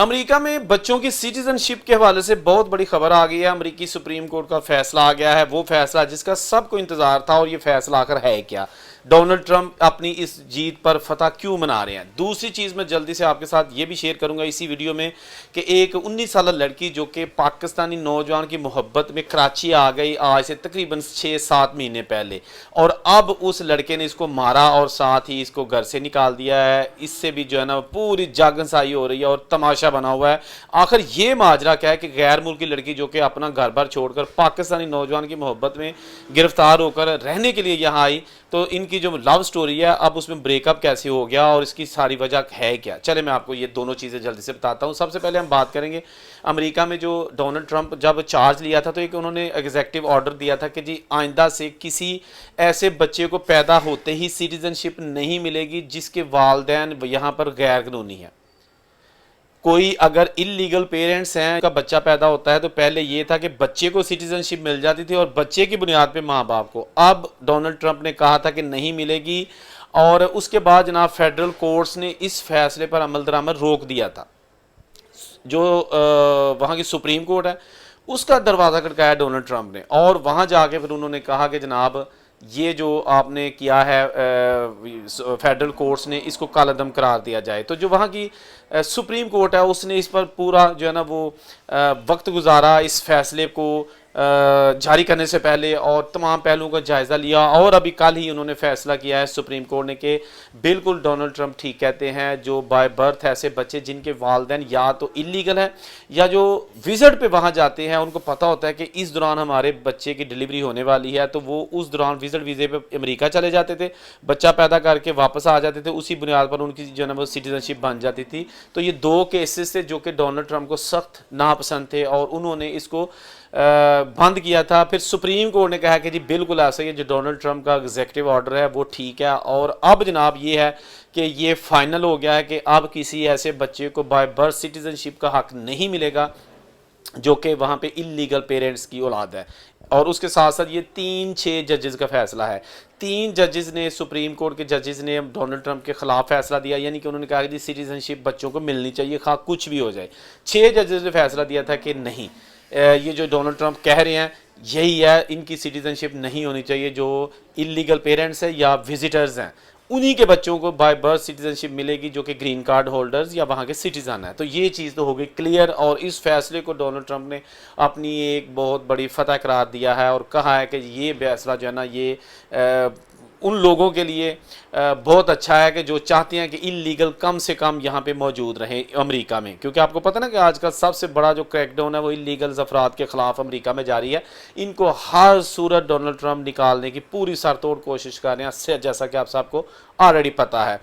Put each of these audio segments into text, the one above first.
امریکہ میں بچوں کی سٹیزن شپ کے حوالے سے بہت بڑی خبر آ گئی ہے۔ امریکی سپریم کورٹ کا فیصلہ آ گیا ہے، وہ فیصلہ جس کا سب کو انتظار تھا، اور یہ فیصلہ آخر ہے کیا؟ ڈونلڈ ٹرمپ اپنی اس جیت پر فتح کیوں منا رہے ہیں؟ دوسری چیز میں جلدی سے آپ کے ساتھ یہ بھی شیئر کروں گا اسی ویڈیو میں کہ ایک 19 سالہ لڑکی جو کہ پاکستانی نوجوان کی محبت میں کراچی آ گئی آج سے تقریباً 6-7 مہینے پہلے، اور اب اس لڑکے نے اس کو مارا اور ساتھ ہی اس کو گھر سے نکال دیا ہے۔ اس سے بھی جو ہے نا پوری جاگنسائی ہو رہی ہے اور تماشا بنا ہوا ہے۔ آخر یہ ماجرا کیا ہے کہ غیر ملکی لڑکی جو کہ اپنا گھر بار چھوڑ کر پاکستانی نوجوان کی محبت میں گرفتار ہو کر رہنے کے لیے یہاں آئی، تو ان کی جو لو سٹوری ہے اب اس میں بریک اپ کیسے ہو گیا اور اس کی ساری وجہ ہے کیا؟ چلے میں آپ کو یہ دونوں چیزیں جلدی سے بتاتا ہوں۔ سب سے پہلے ہم بات کریں گے امریکہ میں جو ڈونلڈ ٹرمپ جب چارج لیا تھا تو ایک انہوں نے ایگزیکٹو آرڈر دیا تھا کہ جی آئندہ سے کسی ایسے بچے کو پیدا ہوتے ہی سٹیزن شپ نہیں ملے گی جس کے والدین یہاں پر غیر قانونی ہیں۔ کوئی اگر انلیگل پیرنٹس ہیں کا بچہ پیدا ہوتا ہے تو پہلے یہ تھا کہ بچے کو سٹیزن شپ مل جاتی تھی اور بچے کی بنیاد پہ ماں باپ کو۔ اب ڈونلڈ ٹرمپ نے کہا تھا کہ نہیں ملے گی، اور اس کے بعد جناب فیڈرل کورٹس نے اس فیصلے پر عمل درآمد روک دیا تھا۔ جو وہاں کی سپریم کورٹ ہے اس کا دروازہ کھٹکایا ڈونلڈ ٹرمپ نے، اور وہاں جا کے پھر انہوں نے کہا کہ جناب یہ جو آپ نے کیا ہے فیڈرل کورٹس نے اس کو کالعدم قرار دیا جائے۔ تو جو وہاں کی سپریم کورٹ ہے اس نے اس پر پورا جو ہے نا وہ وقت گزارا اس فیصلے کو جاری کرنے سے پہلے، اور تمام پہلوؤں کا جائزہ لیا، اور ابھی کل ہی انہوں نے فیصلہ کیا ہے سپریم کورٹ نے کہ بالکل ڈونلڈ ٹرمپ ٹھیک کہتے ہیں۔ جو بائی برتھ ایسے بچے جن کے والدین یا تو انلیگل ہیں یا جو وزٹ پہ وہاں جاتے ہیں ان کو پتہ ہوتا ہے کہ اس دوران ہمارے بچے کی ڈلیوری ہونے والی ہے، تو وہ اس دوران وزٹ ویزے پہ امریکہ چلے جاتے تھے، بچہ پیدا کر کے واپس آ جاتے تھے، اسی بنیاد پر ان کی جو ہے نا وہ سٹیزن شپ بن جاتی تھی۔ تو یہ دو کیسز تھے جو کہ ڈونلڈ ٹرمپ کو سخت ناپسند تھے اور انہوں نے اس کو بند کیا تھا۔ پھر سپریم کورٹ نے کہا کہ جی بالکل ایسا ہی ہے، جو ڈونلڈ ٹرمپ کا ایگزیکٹو آرڈر ہے وہ ٹھیک ہے، اور اب جناب یہ ہے کہ یہ فائنل ہو گیا ہے کہ اب کسی ایسے بچے کو بائی برتھ سٹیزن شپ کا حق نہیں ملے گا جو کہ وہاں پہ انلیگل پیرنٹس کی اولاد ہے۔ اور اس کے ساتھ ساتھ یہ 3-6 ججز کا فیصلہ ہے۔ 3 ججز نے، سپریم کورٹ کے ججز نے ڈونلڈ ٹرمپ کے خلاف فیصلہ دیا، یعنی کہ انہوں نے کہا کہ جی سٹیزن شپ بچوں کو ملنی چاہیے خواہ کچھ بھی ہو جائے۔ 6 ججز نے فیصلہ دیا تھا کہ نہیں، یہ جو ڈونلڈ ٹرمپ کہہ رہے ہیں یہی ہے، ان کی سٹیزن شپ نہیں ہونی چاہیے، جو انلیگل پیرنٹس ہیں یا وزٹرز ہیں انہی کے بچوں کو بائی برتھ سٹیزن شپ ملے گی جو کہ گرین کارڈ ہولڈرز یا وہاں کے سٹیزن ہیں۔ تو یہ چیز تو ہو گئی کلیئر، اور اس فیصلے کو ڈونلڈ ٹرمپ نے اپنی ایک بہت بڑی فتح قرار دیا ہے، اور کہا ہے کہ یہ فیصلہ جو ہے نا یہ ان لوگوں کے لیے بہت اچھا ہے کہ جو چاہتے ہیں کہ انلیگل کم سے کم یہاں پہ موجود رہیں امریکہ میں، کیونکہ آپ کو پتہ نا کہ آج کل سب سے بڑا جو کریک ڈاؤن ہے وہ انلیگل افراد کے خلاف امریکہ میں جاری ہے۔ ان کو ہر صورت ڈونلڈ ٹرمپ نکالنے کی پوری سر توڑ کوشش کر رہے ہیں، جیسا کہ آپ سب کو آلریڈی پتہ ہے۔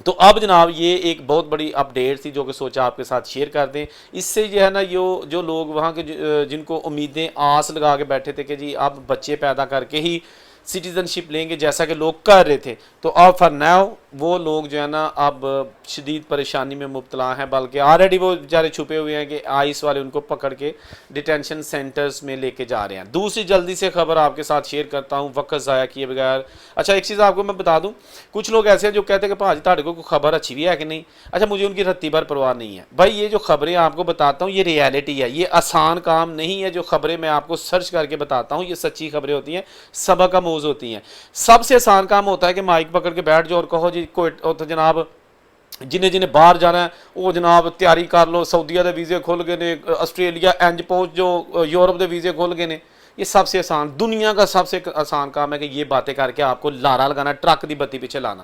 تو اب جناب یہ ایک بہت بڑی اپڈیٹ تھی جو کہ سوچا آپ کے ساتھ شیئر کر دیں۔ اس سے جو ہے نا جو لوگ وہاں کے جن کو امیدیں آس لگا کے بیٹھے تھے کہ جی اب بچے پیدا کر کے ہی سٹیزن شپ لیں گے جیسا کہ لوگ کر رہے تھے، تو اب فار ناؤ وہ لوگ جو ہے نا اب شدید پریشانی میں مبتلا ہیں، بلکہ آلریڈی وہ بیچارے چھپے ہوئے ہیں کہ آئس والے ان کو پکڑ کے ڈیٹینشن سینٹرز میں لے کے جا رہے ہیں۔ دوسری جلدی سے خبر آپ کے ساتھ شیئر کرتا ہوں وقت ضائع کیے بغیر۔ اچھا ایک چیز آپ کو میں بتا دوں، کچھ لوگ ایسے ہیں جو کہتے ہیں کہ بھاجی تاڑے کو کوئی خبر اچھی بھی ہے کہ نہیں۔ اچھا مجھے ان کی رتی بھر پرواہ نہیں ہے بھائی، یہ جو خبریں آپ کو بتاتا ہوں یہ ریالٹی ہے، یہ آسان کام نہیں ہے۔ جو خبریں میں آپ کو سرچ کر کے بتاتا ہوں یہ سچی خبریں ہوتی ہیں، سبق آموز ہوتی ہیں۔ سب سے آسان کام ہوتا ہے کہ مائک پکڑ کے بیٹھ جاؤ اور کہو جی تو جناب جنہیں باہر جانا ہے وہ جناب تیاری کر لو، سعودیہ دے ویزے کھل گئے نے، آسٹریلیا انج پہنچ جو یورپ دے ویزے کھل گئے نے۔ یہ سب سے آسان، دنیا کا سب سے آسان کام ہے کہ یہ باتیں کر کے آپ کو لارا لگانا، ٹرک دی بتی پیچھے لانا۔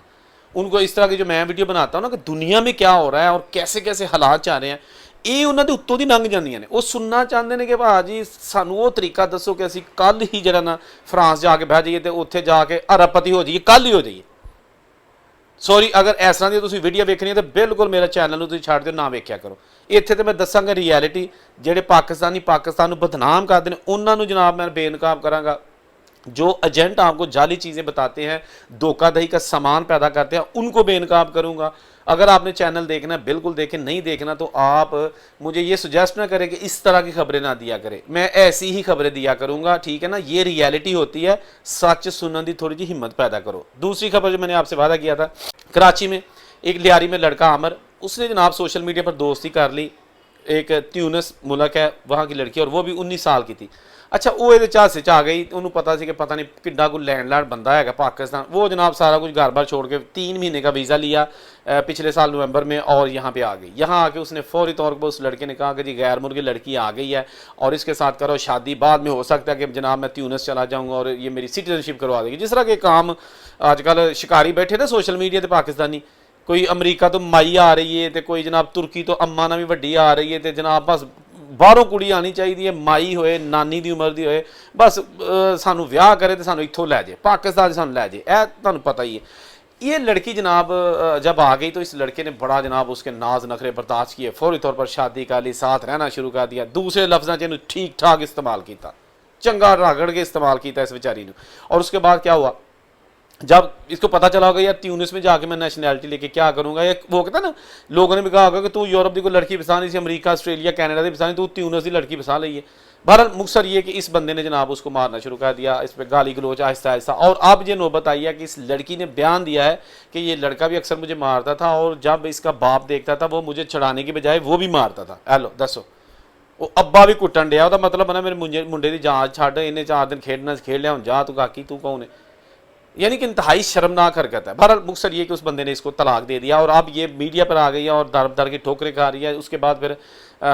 ان کو اس طرح کی جو میں ویڈیو بناتا ہوں نا کہ دنیا میں کیا ہو رہا ہے اور کیسے کیسے حالات چاہ رہے ہیں، یہ انہوں نے اتوں دی لنگ جاندیاں نے۔ وہ سننا چاہتے ہیں کہ بھاجی سانو وہ طریقہ دسو کہ اسی کل ہی جڑا نا فرانس جا کے بہ جائیے تے اوتھے جا کے ارب پتی ہو جائیے، کل ہی ہو جائیے۔ سوری اگر اس طرح دی تسی ویڈیو ویکھنی ہے تو بالکل میرا چینل نو تسی چھڈ دیو، نہ ویکھیا کرو۔ اتنے تو میں دساں گا ریئلٹی، جہے پاکستان نو بدنام کرتے ہیں انہوں نے جناب میں بے نقاب کراں گا۔ جو ایجنٹ آپ کو جعلی چیزیں بتاتے ہیں، دھوکہ دہی کا سامان پیدا کرتے ہیں، ان کو بے نقاب کروں گا۔ اگر آپ نے چینل دیکھنا ہے بالکل دیکھیں، نہیں دیکھنا تو آپ مجھے یہ سجیسٹ نہ کریں کہ اس طرح کی خبریں نہ دیا کریں، میں ایسی ہی خبریں دیا کروں گا، ٹھیک ہے نا۔ یہ ریئلٹی ہوتی ہے، سچ سننے دی تھوڑی جی ہمت پیدا کرو۔ دوسری خبر جو میں نے آپ سے وعدہ کیا تھا، کراچی میں ایک لیاری میں لڑکا عامر، اس نے جناب سوشل میڈیا پر دوستی کر لی, ایک تیونس ملک ہے وہاں کی لڑکی, اور وہ بھی 19 سال کی تھی. اچھا وہ یہ چاہ سے چاہ گئی, انہوں پتا سی کہ پتہ نہیں کنڈا کوئی لینڈ لارڈ بندہ ہے پاکستان, وہ جناب سارا کچھ گھر بار چھوڑ کے 3 مہینے کا ویزا لیا پچھلے سال نومبر میں, اور یہاں پہ آ گئی. یہاں آ کے اس نے فوری طور پر اس لڑکے نے کہا کہ جی غیر مرغی لڑکی آ گئی ہے اور اس کے ساتھ کرو شادی, بعد میں ہو سکتا ہے کہ جناب میں تیونس چلا جاؤں گا اور یہ میری سٹیزن شپ کروا دے گی. جس طرح کے کام آج کل شکاری بیٹھے تھے سوشل میڈیا تے پاکستانی, کوئی امریکہ تو مائی آ رہی ہے تے کوئی جناب ترکی تو اما نہ بھی وڈی آ رہی ہے تے جناب بس باہروں کڑی آنی چاہیے, مائی ہوئے نانی دی عمر دی ہوئے, بس سانو ویاہ کرے تو سانو اتھوں لے جائے پاکستان سانو لے جائے. اے تانوں پتہ ہی ہے. یہ لڑکی جناب جب آ گئی تو اس لڑکے نے بڑا جناب اس کے ناز نخرے برداشت کیے, فوری طور پر شادی کر لی, ساتھ رہنا شروع کر دیا. دوسرے لفظاں چ ٹھیک ٹھاک استعمال کیتا, چنگا رگڑ کے استعمال کیتا اس بیچاری نے. اور اس کے بعد کیا ہوا, جب اس کو پتا چلا ہوگا یار تیونس میں جا کے میں نیشنلٹی لے کے کیا کروں گا, وہ کہتا ہے نا لوگوں نے بھی کہا ہوگا کہ تو یورپ کی کوئی لڑکی پسند نہیں سی, امریکہ آسٹریلیا کینیڈا کی پسند نہیں, تو تیونس کی لڑکی پسند لئی ہے. بہرحال مختصر یہ کہ اس بندے نے جناب اس کو مارنا شروع کر دیا, اس پہ گالی گلوچ آہستہ آہستہ. اور اب یہ نوبت آئی ہے کہ اس لڑکی نے بیان دیا ہے کہ یہ لڑکا بھی اکثر مجھے مارتا تھا, اور جب اس کا باپ دیکھتا تھا وہ مجھے چھڑانے کی بجائے وہ بھی مارتا تھا. ہیلو دسو, وہ ابا بھی کٹن ڈیا, وہ مطلب بنا میرے منڈے کی جان چھڈ, انہیں 4 دن کھیڈنا کھیل لیا, ہوں جا تو کاکی تو کون ہے. یعنی کہ انتہائی شرمناک حرکت ہے. بہرحال مقصد یہ کہ اس بندے نے اس کو طلاق دے دیا, اور اب یہ میڈیا پر آ گئی ہے اور در در کی ٹھوکریں کھا رہی ہے. اس کے بعد پھر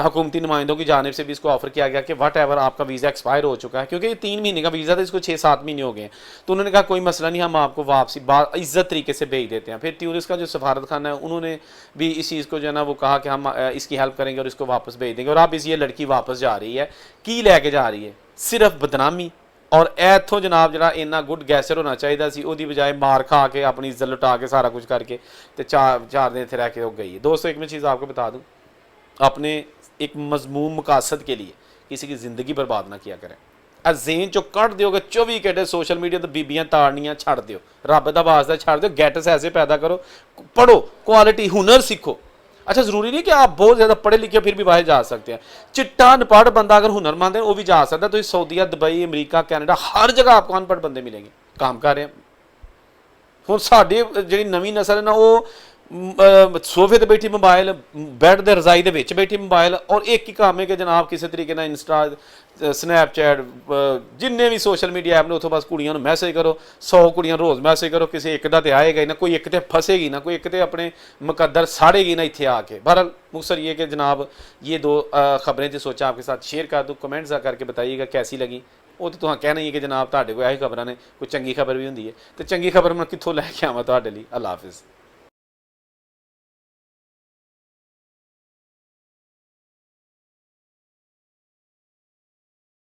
حکومتی نمائندوں کی جانب سے بھی اس کو آفر کیا گیا کہ واٹ ایور آپ کا ویزا ایکسپائر ہو چکا ہے, کیونکہ یہ 3 مہینے کا ویزا تھا, اس کو 6-7 مہینے ہو گئے ہیں. تو انہوں نے کہا کوئی مسئلہ نہیں, ہم آپ کو واپسی عزت طریقے سے بھیج دیتے ہیں. پھر تیونس کا جو سفارت خانہ ہے انہوں نے بھی اس چیز کو جو ہے نا وہ کہا کہ ہم اس کی ہیلپ کریں گے اور اس کو واپس بھیج دیں گے. اور اب یہ لڑکی واپس جا رہی ہے, کی لے کے جا رہی ہے, صرف بدنامی. اور ایتھوں جناب جڑا اینا گڈ گیسر ہونا چاہیے سی, وہ دی بجائے مار کھا کے اپنی عزت لٹا کے سارا کچھ کر کے تے 4 دن اتنے رہ کے ہو گئی ہے. دوستو ایک میں چیز آپ کو بتا دوں, اپنے ایک مضموم مقاصد کے لیے کسی کی زندگی برباد نہ کیا کریں. ذہن چو کٹ دیو کہ 24 گھنٹے سوشل میڈیا تو بیبیاں تاڑنیاں چھڑ دیو, رب دا واسطہ چھڑ دیو, گیٹس ایسے پیدا کرو, پڑھو, کوالٹی ہنر سیکھو. اچھا ضروری نہیں کہ آپ بہت زیادہ پڑھے لکھے پھر بھی باہر جا سکتے ہیں. چٹا ان پڑھ بندہ اگر ہنر مند ہے وہ بھی جا سکتا ہے. تو سعودیہ, دبئی, امریکہ, کینیڈا, ہر جگہ آپ کو ان پڑھ بندے ملیں گے, کام کر رہے ہیں. ہوں ساڈی جڑی نویں نسل ہے نا وہ سوفے تے بیٹھی موبائل, بیڈ دے رضائی دے وچ بیٹھی موبائل, اور ایک ہی کام ہے کہ جناب کسی طریقے نال انسٹا, سنیپ چیٹ, جننے بھی سوشل میڈیا ایپ نے اتوں بس کڑیاں نو میسج کرو, 100 کڑیاں روز میسج کرو, کسی ایک دا تے آئے گا ہی نہ, کوئی ایک تے پھسے گی نہ, کوئی ایک تے اپنے مقدر ساڑے گی نہ اتنے آ کے. بہرحال مختصر یہ کہ جناب یہ 2 خبریں جو سوچا آپ کے ساتھ شیئر کر دوں, کمنٹس کر کے بتائیے گا کیسی لگی. وہ تو تہاں کہنا ہی ہے کہ جناب تہاڈے کوئی یہی خبراں نے, کوئی چنگی خبر بھی ہوندی ہے, تو چنگی خبر میں کتھوں لے کے آواں تہاڈے لئی. اللہ حافظ.